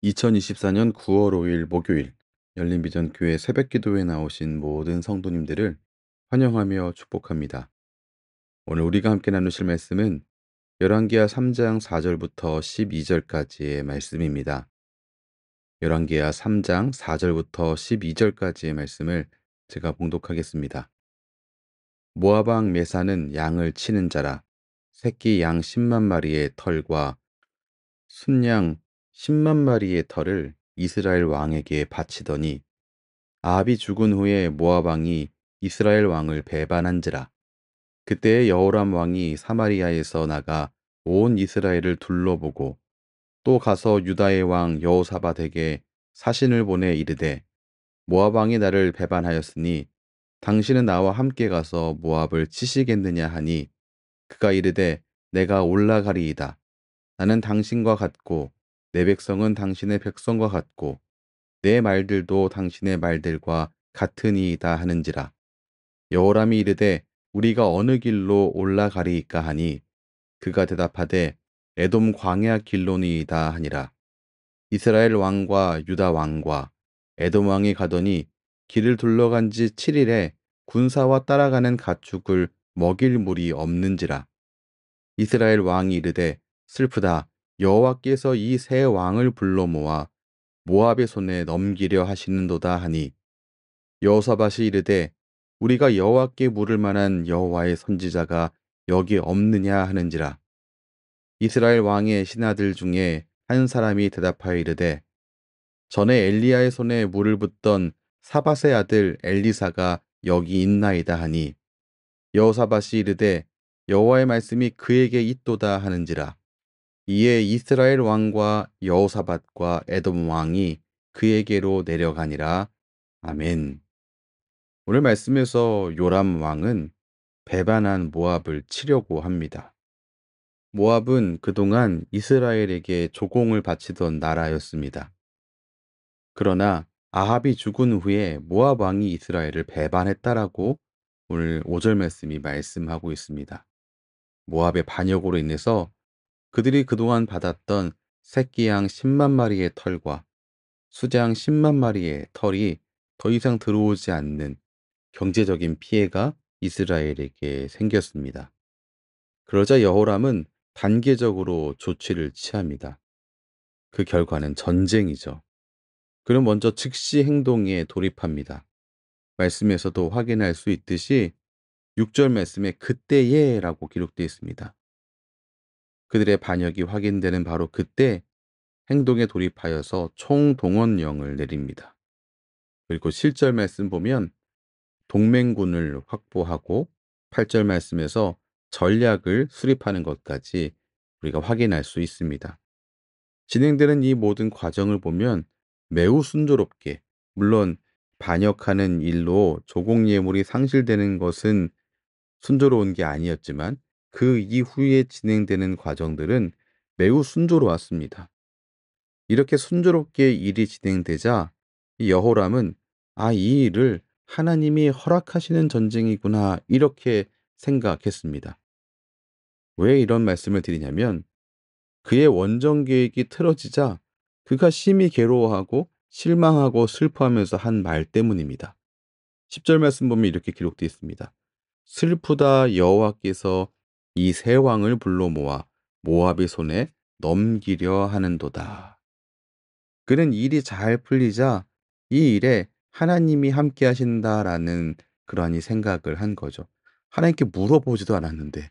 2024년 9월 5일 목요일 열린비전교회 새벽기도에 나오신 모든 성도님들을 환영하며 축복합니다. 오늘 우리가 함께 나누실 말씀은 열왕기하 3장 4절부터 12절까지의 말씀입니다. 열왕기하 3장 4절부터 12절까지의 말씀을 제가 봉독하겠습니다. 모압 왕 메사는 양을 치는 자라. 새끼 양 10만 마리의 털과 순양 10만 마리의 털을 이스라엘 왕에게 바치더니 아합이 죽은 후에 모압 왕이 이스라엘 왕을 배반한지라. 그때에 여호람 왕이 사마리아에서 나가 온 이스라엘을 둘러보고 또 가서 유다의 왕 여호사밧에게 사신을 보내 이르되 모압 왕이 나를 배반하였으니 당신은 나와 함께 가서 모압을 치시겠느냐 하니 그가 이르되 내가 올라가리이다. 나는 당신과 같고 내 백성은 당신의 백성과 같고 내 말들도 당신의 말들과 같으니이다 하는지라. 여호람이 이르되 우리가 어느 길로 올라가리이까 하니 그가 대답하되 에돔 광야 길로니이다 하니라. 이스라엘 왕과 유다 왕과 에돔 왕이 가더니 길을 둘러간 지 7일에 군사와 따라가는 가축을 먹일 물이 없는지라. 이스라엘 왕이 이르되 슬프다. 여호와께서 이 세 왕을 불러 모아 모압의 손에 넘기려 하시는도다 하니 여호사밧이 이르되 우리가 여호와께 물을 만한 여호와의 선지자가 여기 없느냐 하는지라. 이스라엘 왕의 신하들 중에 한 사람이 대답하여 이르되 전에 엘리야의 손에 물을 붓던 사밧의 아들 엘리사가 여기 있나이다 하니 여호사밧이 이르되 여호와의 말씀이 그에게 있도다 하는지라. 이에 이스라엘 왕과 여호사밧과 에돔 왕이 그에게로 내려가니라. 아멘. 오늘 말씀에서 요람 왕은 배반한 모압을 치려고 합니다. 모압은 그동안 이스라엘에게 조공을 바치던 나라였습니다. 그러나 아합이 죽은 후에 모압 왕이 이스라엘을 배반했다라고 오늘 5절 말씀이 말씀하고 있습니다. 모압의 반역으로 인해서 그들이 그동안 받았던 새끼 양 10만 마리의 털과 수장 10만 마리의 털이 더 이상 들어오지 않는 경제적인 피해가 이스라엘에게 생겼습니다. 그러자 여호람은 단계적으로 조치를 취합니다. 그 결과는 전쟁이죠. 그는 먼저 즉시 행동에 돌입합니다. 말씀에서도 확인할 수 있듯이 6절 말씀에 그때에 라고 기록되어 있습니다. 그들의 반역이 확인되는 바로 그때 행동에 돌입하여서 총동원령을 내립니다. 그리고 7절 말씀 보면 동맹군을 확보하고 8절 말씀에서 전략을 수립하는 것까지 우리가 확인할 수 있습니다. 진행되는 이 모든 과정을 보면 매우 순조롭게, 물론 반역하는 일로 조공 예물이 상실되는 것은 순조로운 게 아니었지만 그 이후에 진행되는 과정들은 매우 순조로웠습니다. 이렇게 순조롭게 일이 진행되자 이 여호람은 이 일을 하나님이 허락하시는 전쟁이구나 이렇게 생각했습니다. 왜 이런 말씀을 드리냐면 그의 원정 계획이 틀어지자 그가 심히 괴로워하고 실망하고 슬퍼하면서 한 말 때문입니다. 10절 말씀 보면 이렇게 기록되어 있습니다. 슬프다 여호와께서 이 세 왕을 불러 모아 모압의 손에 넘기려 하는도다. 그는 일이 잘 풀리자 이 일에 하나님이 함께 하신다라는 그러한 생각을 한 거죠. 하나님께 물어보지도 않았는데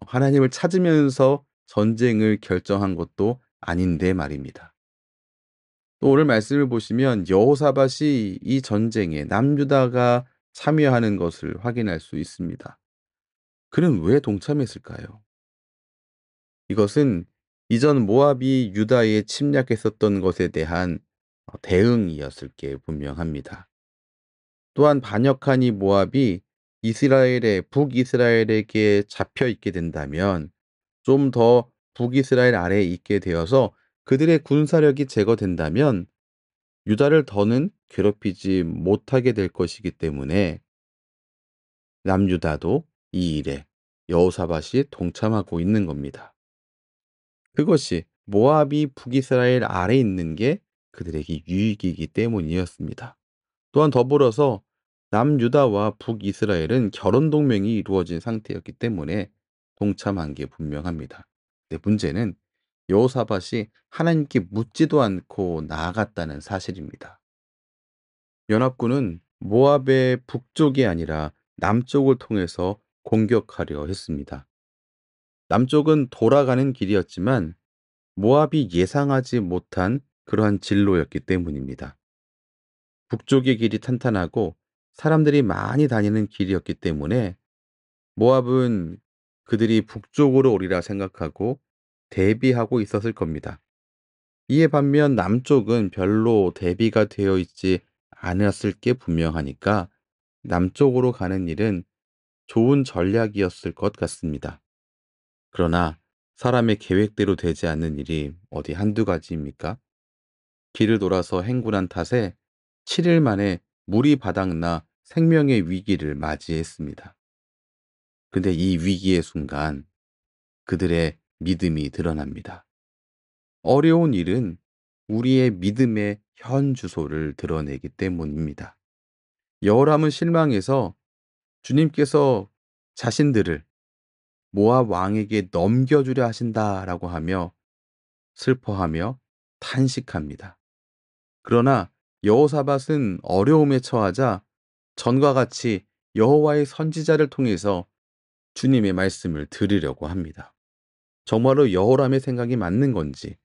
하나님을 찾으면서 전쟁을 결정한 것도 아닌데 말입니다. 또 오늘 말씀을 보시면 여호사밧이 이 전쟁에 남유다가 참여하는 것을 확인할 수 있습니다. 그는 왜 동참했을까요? 이것은 이전 모압이 유다에 침략했었던 것에 대한 대응이었을 게 분명합니다. 또한 반역한 이 모압이 북이스라엘에게 잡혀 있게 된다면 좀 더 북이스라엘 아래에 있게 되어서 그들의 군사력이 제거된다면 유다를 더는 괴롭히지 못하게 될 것이기 때문에 남유다도 이 일에 여호사밧이 동참하고 있는 겁니다. 그것이 모압이 북이스라엘 아래 있는 게 그들에게 유익이기 때문이었습니다. 또한 더불어서 남유다와 북이스라엘은 결혼 동맹이 이루어진 상태였기 때문에 동참한 게 분명합니다. 근데 문제는 여호사밧이 하나님께 묻지도 않고 나아갔다는 사실입니다. 연합군은 모압의 북쪽이 아니라 남쪽을 통해서 공격하려 했습니다. 남쪽은 돌아가는 길이었지만 모압이 예상하지 못한 그러한 진로였기 때문입니다. 북쪽의 길이 탄탄하고 사람들이 많이 다니는 길이었기 때문에 모압은 그들이 북쪽으로 오리라 생각하고 대비하고 있었을 겁니다. 이에 반면 남쪽은 별로 대비가 되어 있지 않았을 게 분명하니까 남쪽으로 가는 일은 좋은 전략이었을 것 같습니다. 그러나 사람의 계획대로 되지 않는 일이 어디 한두 가지입니까? 길을 돌아서 행군한 탓에 7일 만에 물이 바닥나 생명의 위기를 맞이했습니다. 근데 이 위기의 순간 그들의 믿음이 드러납니다. 어려운 일은 우리의 믿음의 현 주소를 드러내기 때문입니다. 여호람은 실망해서 주님께서 자신들을 모압 왕에게 넘겨주려 하신다라고 하며 슬퍼하며 탄식합니다. 그러나 여호사밧은 어려움에 처하자 전과 같이 여호와의 선지자를 통해서 주님의 말씀을 들으려고 합니다. 정말로 여호람의 생각이 맞는 건지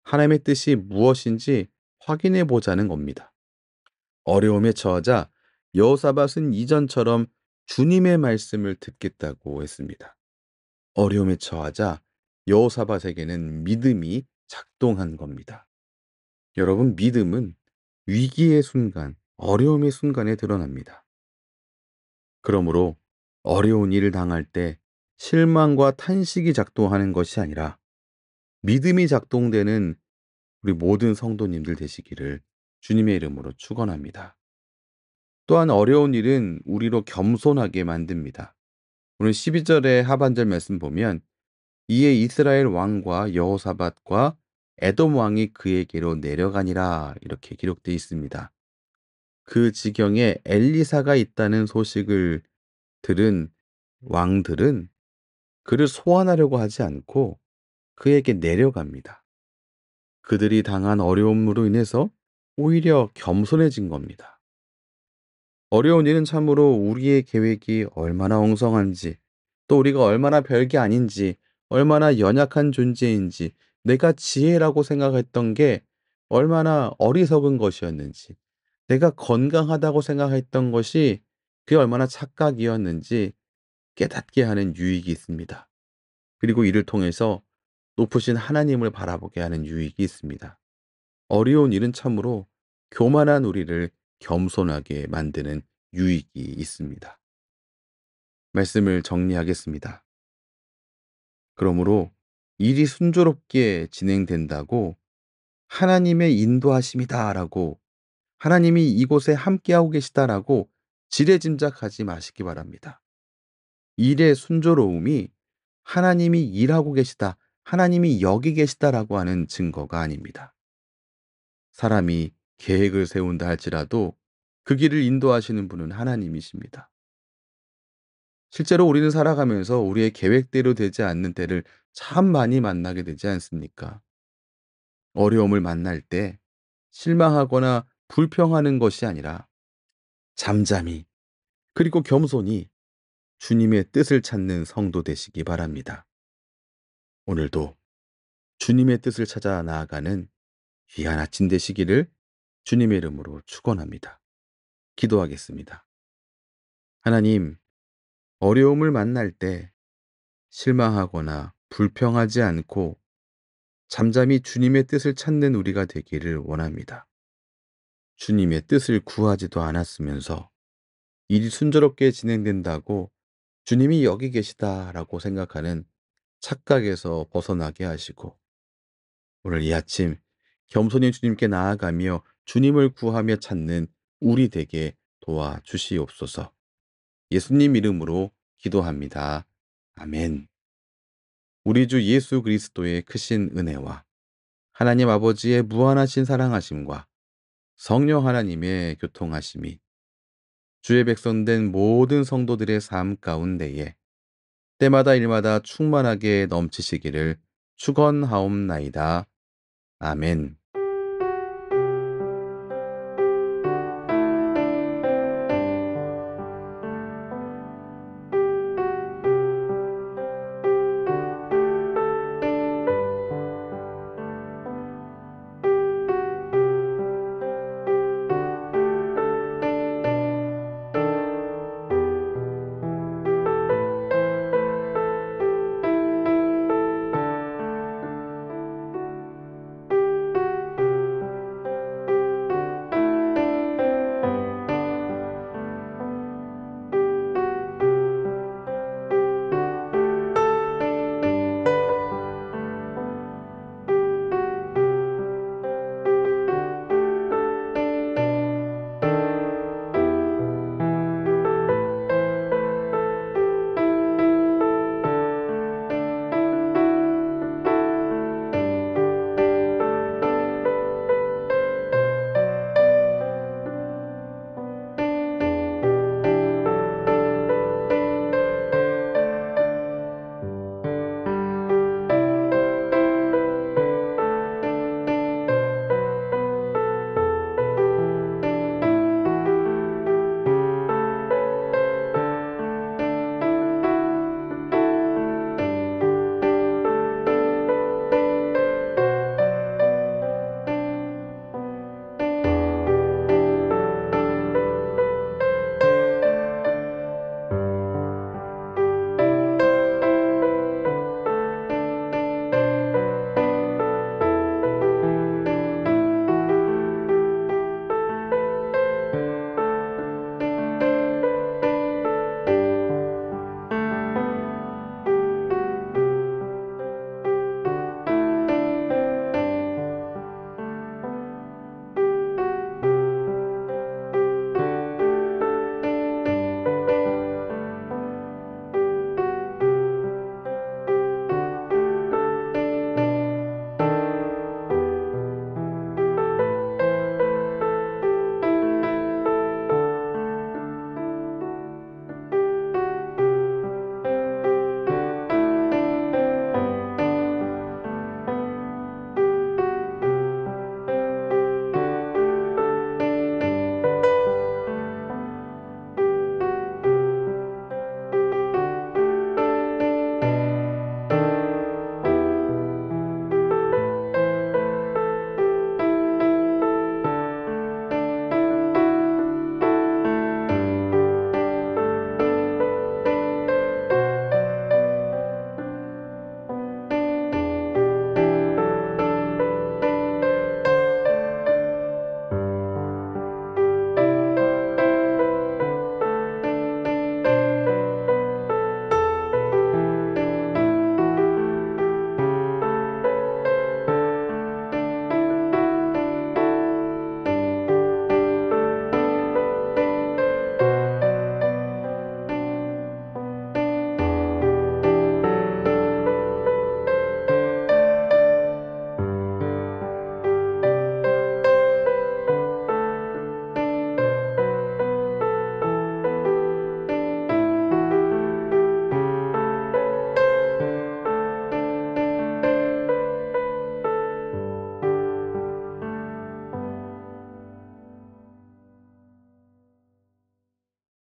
하나님의 뜻이 무엇인지 확인해 보자는 겁니다. 어려움에 처하자 여호사밧은 이전처럼 주님의 말씀을 듣겠다고 했습니다. 어려움에 처하자 여호사밧에게는 믿음이 작동한 겁니다. 여러분, 믿음은 위기의 순간, 어려움의 순간에 드러납니다. 그러므로 어려운 일을 당할 때 실망과 탄식이 작동하는 것이 아니라 믿음이 작동되는 우리 모든 성도님들 되시기를 주님의 이름으로 축원합니다. 또한 어려운 일은 우리로 겸손하게 만듭니다. 오늘 12절의 하반절 말씀 보면 이에 이스라엘 왕과 여호사밧과 에돔 왕이 그에게로 내려가니라 이렇게 기록되어 있습니다. 그 지경에 엘리사가 있다는 소식을 들은 왕들은 그를 소환하려고 하지 않고 그에게 내려갑니다. 그들이 당한 어려움으로 인해서 오히려 겸손해진 겁니다. 어려운 일은 참으로 우리의 계획이 얼마나 엉성한지, 또 우리가 얼마나 별게 아닌지, 얼마나 연약한 존재인지, 내가 지혜라고 생각했던 게 얼마나 어리석은 것이었는지, 내가 건강하다고 생각했던 것이 그게 얼마나 착각이었는지 깨닫게 하는 유익이 있습니다. 그리고 이를 통해서 높으신 하나님을 바라보게 하는 유익이 있습니다. 어려운 일은 참으로 교만한 우리를 겸손하게 만드는 유익이 있습니다. 말씀을 정리하겠습니다. 그러므로 일이 순조롭게 진행된다고 하나님의 인도하심이다라고 하나님이 이곳에 함께하고 계시다라고 지레짐작하지 마시기 바랍니다. 일의 순조로움이 하나님이 일하고 계시다, 하나님이 여기 계시다라고 하는 증거가 아닙니다. 사람이 계획을 세운다 할지라도 그 길을 인도하시는 분은 하나님이십니다. 실제로 우리는 살아가면서 우리의 계획대로 되지 않는 때를 참 많이 만나게 되지 않습니까? 어려움을 만날 때 실망하거나 불평하는 것이 아니라 잠잠히 그리고 겸손히 주님의 뜻을 찾는 성도 되시기 바랍니다. 오늘도 주님의 뜻을 찾아 나아가는 귀한 아침 되시기를 주님의 이름으로 축원합니다. 기도하겠습니다. 하나님, 어려움을 만날 때 실망하거나 불평하지 않고 잠잠히 주님의 뜻을 찾는 우리가 되기를 원합니다. 주님의 뜻을 구하지도 않았으면서 일이 순조롭게 진행된다고 주님이 여기 계시다라고 생각하는 착각에서 벗어나게 하시고 오늘 이 아침 겸손히 주님께 나아가며 주님을 구하며 찾는 우리 되게 도와주시옵소서. 예수님 이름으로 기도합니다. 아멘. 우리 주 예수 그리스도의 크신 은혜와 하나님 아버지의 무한하신 사랑하심과 성령 하나님의 교통하심이 주의 백성된 모든 성도들의 삶 가운데에 때마다 일마다 충만하게 넘치시기를 축원하옵나이다. 아멘.